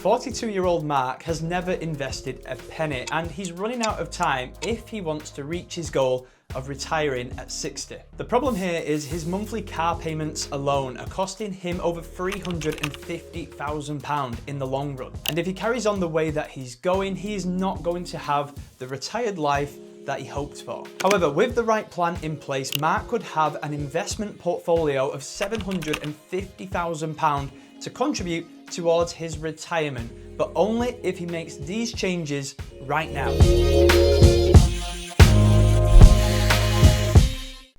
42-year-old Mark has never invested a penny, and he's running out of time if he wants to reach his goal of retiring at 60. The problem here is his monthly car payments alone are costing him over £350,000 in the long run. And if he carries on the way that he's going, he is not going to have the retired life that he hoped for. However, with the right plan in place, Mark could have an investment portfolio of £750,000 to contribute towards his retirement, but only if he makes these changes right now.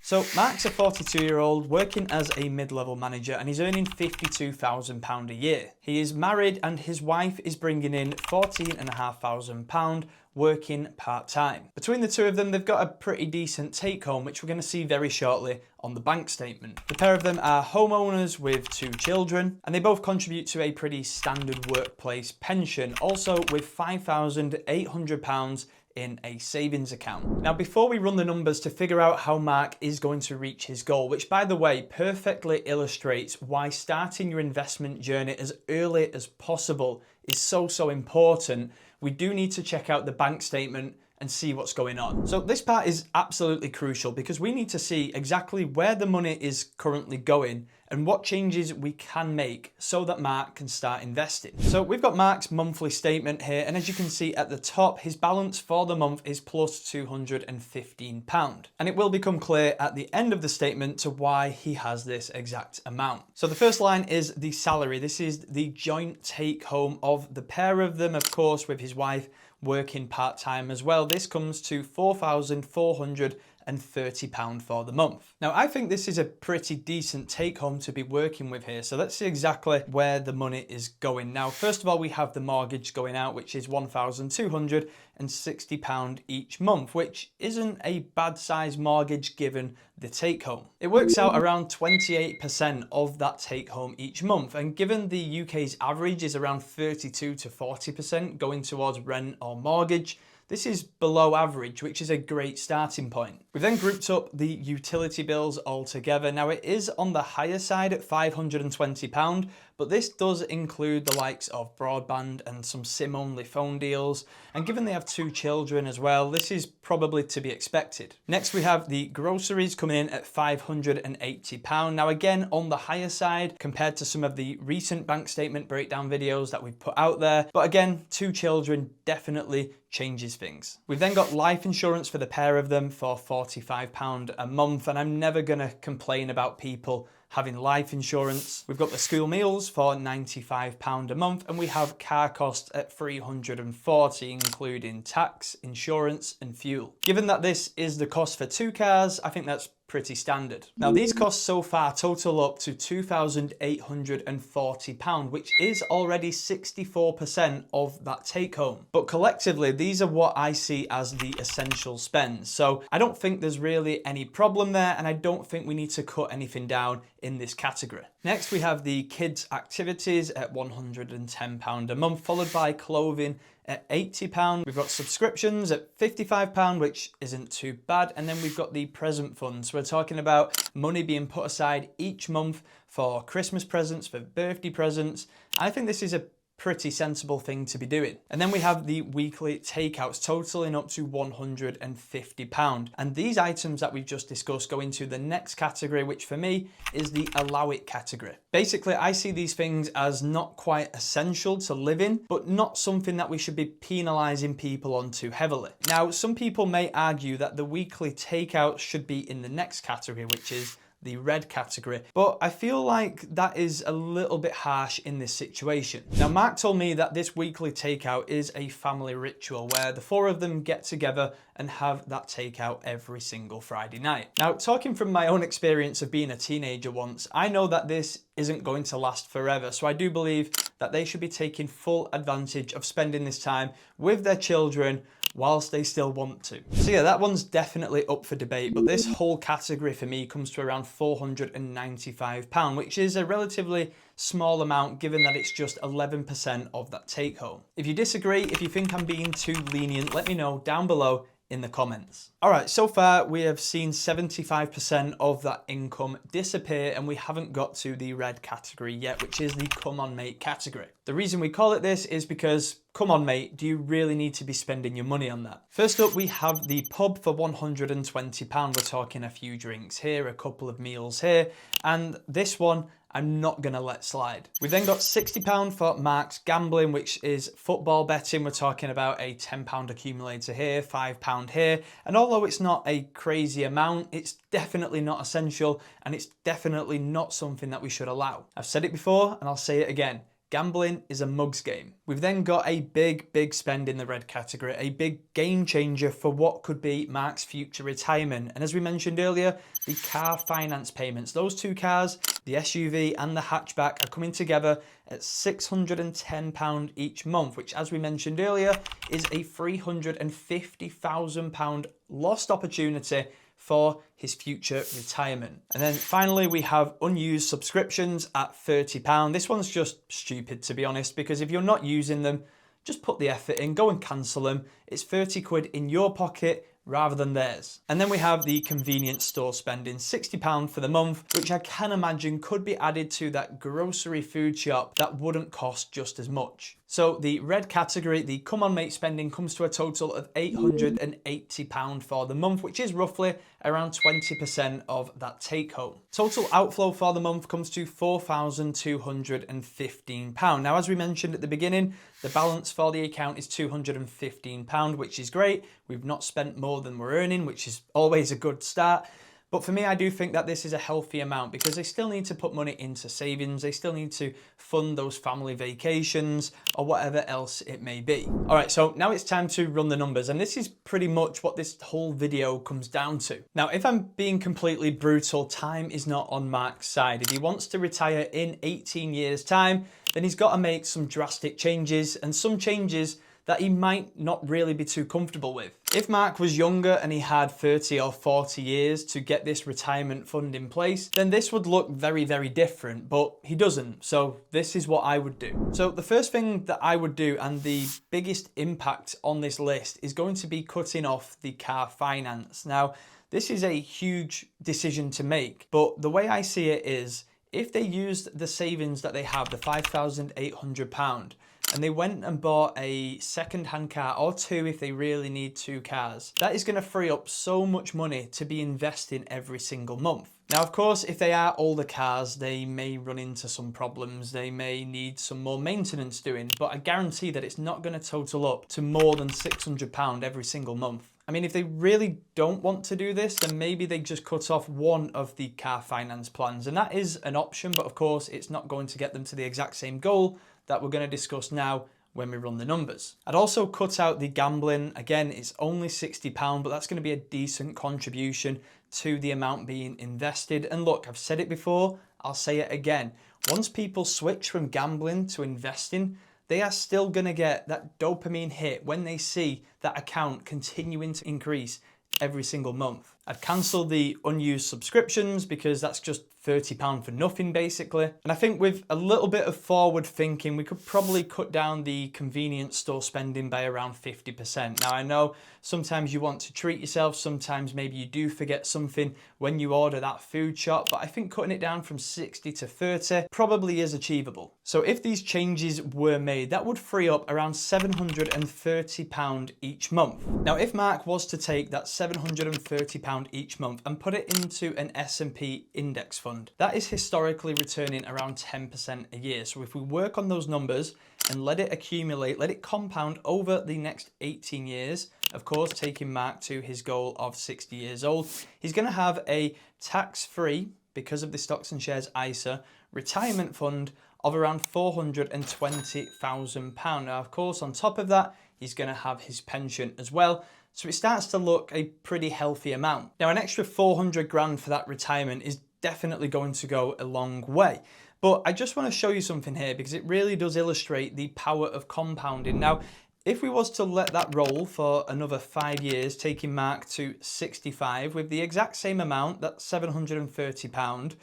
So Mark's a 42-year-old working as a mid-level manager, and he's earning £52,000 a year. He is married and his wife is bringing in £14,500 working part-time. Between the two of them, they've got a pretty decent take-home, which we're going to see very shortly on the bank statement. The pair of them are homeowners with 2 children, and they both contribute to a pretty standard workplace pension, also with £5,800 in a savings account. Now, before we run the numbers to figure out how Mark is going to reach his goal, which by the way perfectly illustrates why starting your investment journey as early as possible is so important, we do need to check out the bank statement and see what's going on. So this part is absolutely crucial because we need to see exactly where the money is currently going and what changes we can make so that Mark can start investing. So we've got Mark's monthly statement here, and as you can see at the top, his balance for the month is plus £215. And it will become clear at the end of the statement to why he has this exact amount. So the first line is the salary. This is the joint take home of the pair of them, of course, with his wife working part-time as well. This comes to £4,430 for the month. Now, I think this is a pretty decent take home to be working with here. So let's see exactly where the money is going. Now, first of all, we have the mortgage going out, which is £1,260 each month, which isn't a bad size mortgage given the take home. It works out around 28% of that take home each month. And given the UK's average is around 32 to 40% going towards rent or mortgage, this is below average, which is a great starting point. We've then grouped up the utility bills all together. Now, it is on the higher side at £520, but this does include the likes of broadband and some SIM-only phone deals. And given they have 2 children as well, this is probably to be expected. Next, we have the groceries coming in at £580. Now, again, on the higher side compared to some of the recent bank statement breakdown videos that we've put out there. But again, 2 children definitely changes things. We've then got life insurance for the pair of them for £45 a month, and I'm never gonna complain about people having life insurance. We've got the school meals for £95 a month, and we have car costs at £340, including tax, insurance, and fuel. Given that this is the cost for 2 cars, I think that's pretty standard. Now, these costs so far total up to £2,840, which is already 64% of that take home. But collectively, these are what I see as the essential spends. So I don't think there's really any problem there, and I don't think we need to cut anything down in this category. Next, we have the kids' activities at £110 a month, followed by clothing at £80. We've got subscriptions at £55, which isn't too bad. And then we've got the present funds. So we're talking about money being put aside each month for Christmas presents, for birthday presents. I think this is a pretty sensible thing to be doing. And then we have the weekly takeouts totaling up to £150. And these items that we've just discussed go into the next category, which for me is the allow it category. Basically, I see these things as not quite essential to live in, but not something that we should be penalising people on too heavily. Now, some people may argue that the weekly takeouts should be in the next category, which is the red category, but I feel like that is a little bit harsh in this situation. Now, Mark told me that this weekly takeout is a family ritual where the 4 of them get together and have that takeout every single Friday night. Now, talking from my own experience of being a teenager once, I know that this isn't going to last forever, so I do believe that they should be taking full advantage of spending this time with their children whilst they still want to. So yeah, that one's definitely up for debate, but this whole category for me comes to around £495, which is a relatively small amount given that it's just 11% of that take home. If you disagree, if you think I'm being too lenient, let me know down below in the comments. All right, so far we have seen 75% of that income disappear, and we haven't got to the red category yet, which is the come on mate category. The reason we call it this is because, come on mate, do you really need to be spending your money on that? First up, we have the pub for £120. We're talking a few drinks here, a couple of meals here, and this one I'm not going to let slide. We've then got £60 for Mark's gambling, which is football betting. We're talking about a £10 accumulator here, £5 here. And although it's not a crazy amount, it's definitely not essential, and it's definitely not something that we should allow. I've said it before and I'll say it again. Gambling is a mugs game. We've then got a big spend in the red category, a big game changer for what could be Mark's future retirement. And as we mentioned earlier, the car finance payments, those two cars, the SUV and the hatchback, are coming together at £610 each month, which, as we mentioned earlier, is a £350,000 lost opportunity for his future retirement. And then finally, we have unused subscriptions at £30. This one's just stupid, to be honest, because if you're not using them, just put the effort in, go and cancel them. It's 30 quid in your pocket rather than theirs. And then we have the convenience store spending, £60 for the month, which I can imagine could be added to that grocery food shop that wouldn't cost just as much. So the red category, the come on mate spending, comes to a total of £880 for the month, which is roughly around 20% of that take home. Total outflow for the month comes to £4,215. Now, as we mentioned at the beginning, the balance for the account is £215, which is great. We've not spent more than we're earning, which is always a good start. But for me, I do think that this is a healthy amount because they still need to put money into savings. They still need to fund those family vacations or whatever else it may be. All right, so now it's time to run the numbers. And this is pretty much what this whole video comes down to. Now, if I'm being completely brutal, time is not on Mark's side. If he wants to retire in 18 years' time, then he's got to make some drastic changes, and some changes that he might not really be too comfortable with. If Mark was younger and he had 30 or 40 years to get this retirement fund in place, then this would look very different, but he doesn't. So this is what I would do. So the first thing that I would do, and the biggest impact on this list, is going to be cutting off the car finance. Now, this is a huge decision to make, but the way I see it is, if they used the savings that they have, the £5,800, and they went and bought a second-hand car, or two if they really need two cars, that is going to free up so much money to be investing every single month. Now, of course, if they are older cars, they may run into some problems. They may need some more maintenance doing, but I guarantee that it's not going to total up to more than £600 every single month. I mean, if they really don't want to do this, then maybe they just cut off one of the car finance plans. And that is an option, but of course, it's not going to get them to the exact same goal that we're going to discuss now when we run the numbers. I'd also cut out the gambling. Again, it's only £60, but that's going to be a decent contribution to the amount being invested. And look, I've said it before, I'll say it again. Once people switch from gambling to investing, they are still going to get that dopamine hit when they see that account continuing to increase every single month. I'd cancel the unused subscriptions because that's just £30 for nothing basically. And I think with a little bit of forward thinking, we could probably cut down the convenience store spending by around 50%. Now, I know sometimes you want to treat yourself, sometimes maybe you do forget something when you order that food shop, but I think cutting it down from 60 to 30 probably is achievable. So if these changes were made, that would free up around £730 each month. Now, if Mark was to take that £730 each month and put it into an S&P index fund, that is historically returning around 10% a year. So if we work on those numbers and let it accumulate, let it compound over the next 18 years, of course, taking Mark to his goal of 60 years old, he's going to have a tax-free, because of the stocks and shares ISA, retirement fund of around £420,000. Now, of course, on top of that, he's going to have his pension as well. So it starts to look a pretty healthy amount. Now, an extra 400 grand for that retirement is definitely going to go a long way. But I just want to show you something here because it really does illustrate the power of compounding. Now, if we was to let that roll for another 5 years, taking Mark to 65 with the exact same amount, that's £730,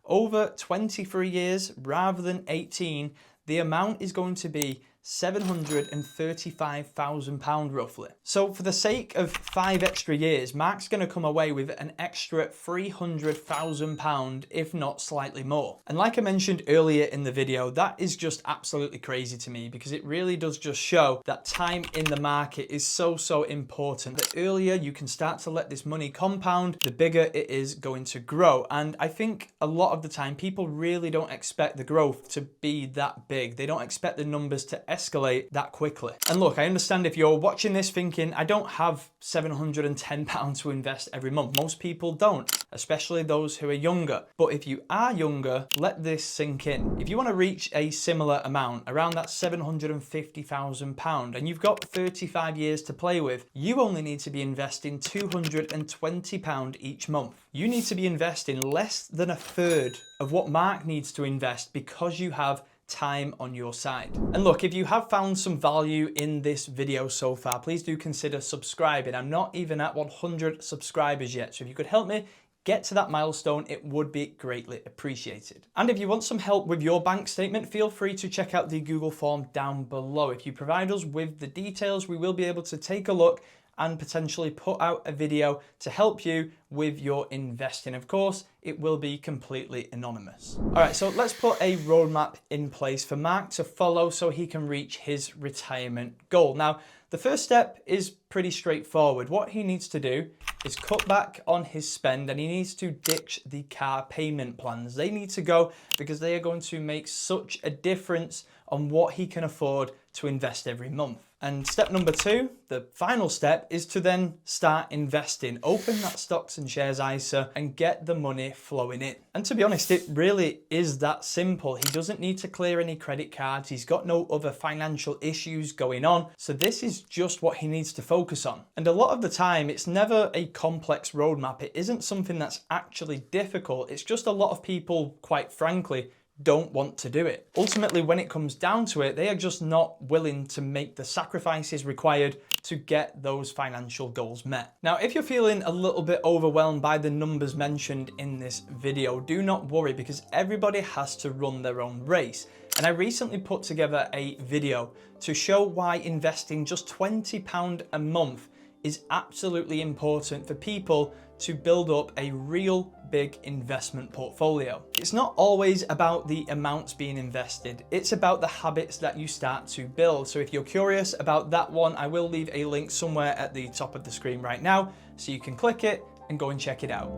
over 23 years rather than 18, the amount is going to be £735,000 roughly. So for the sake of 5 extra years, Mark's going to come away with an extra £300,000, if not slightly more. And like I mentioned earlier in the video, that is just absolutely crazy to me, because it really does just show that time in the market is so important. The earlier you can start to let this money compound, the bigger it is going to grow. And I think a lot of the time people really don't expect the growth to be that big. They don't expect the numbers to escalate that quickly. And look, I understand if you're watching this thinking, I don't have £710 to invest every month. Most people don't, especially those who are younger. But if you are younger, let this sink in. If you want to reach a similar amount, around that £750,000, and you've got 35 years to play with, you only need to be investing £220 each month. You need to be investing less than a third of what Mark needs to invest, because you have time on your side. And look, if you have found some value in this video so far, please do consider subscribing. I'm not even at 100 subscribers yet, so if you could help me get to that milestone, it would be greatly appreciated. And if you want some help with your bank statement, feel free to check out the Google form down below. If you provide us with the details, we will be able to take a look and potentially put out a video to help you with your investing. Of course, it will be completely anonymous. All right, so let's put a roadmap in place for Mark to follow so he can reach his retirement goal. Now, the first step is pretty straightforward. What he needs to do is cut back on his spend, and he needs to ditch the car payment plans. They need to go, because they are going to make such a difference on what he can afford to invest every month. And step number 2, the final step, is to then start investing. Open that stocks and shares ISA and get the money flowing in. And to be honest, it really is that simple. He doesn't need to clear any credit cards. He's got no other financial issues going on. So this is just what he needs to focus on. And a lot of the time, it's never a complex roadmap. It isn't something that's actually difficult. It's just a lot of people, quite frankly, don't want to do it. Ultimately, when it comes down to it, they are just not willing to make the sacrifices required to get those financial goals met. Now, if you're feeling a little bit overwhelmed by the numbers mentioned in this video, do not worry, because everybody has to run their own race. And I recently put together a video to show why investing just £20 a month is absolutely important for people to build up a real big investment portfolio. It's not always about the amounts being invested, it's about the habits that you start to build. So if you're curious about that one, I will leave a link somewhere at the top of the screen right now, so you can click it and go and check it out.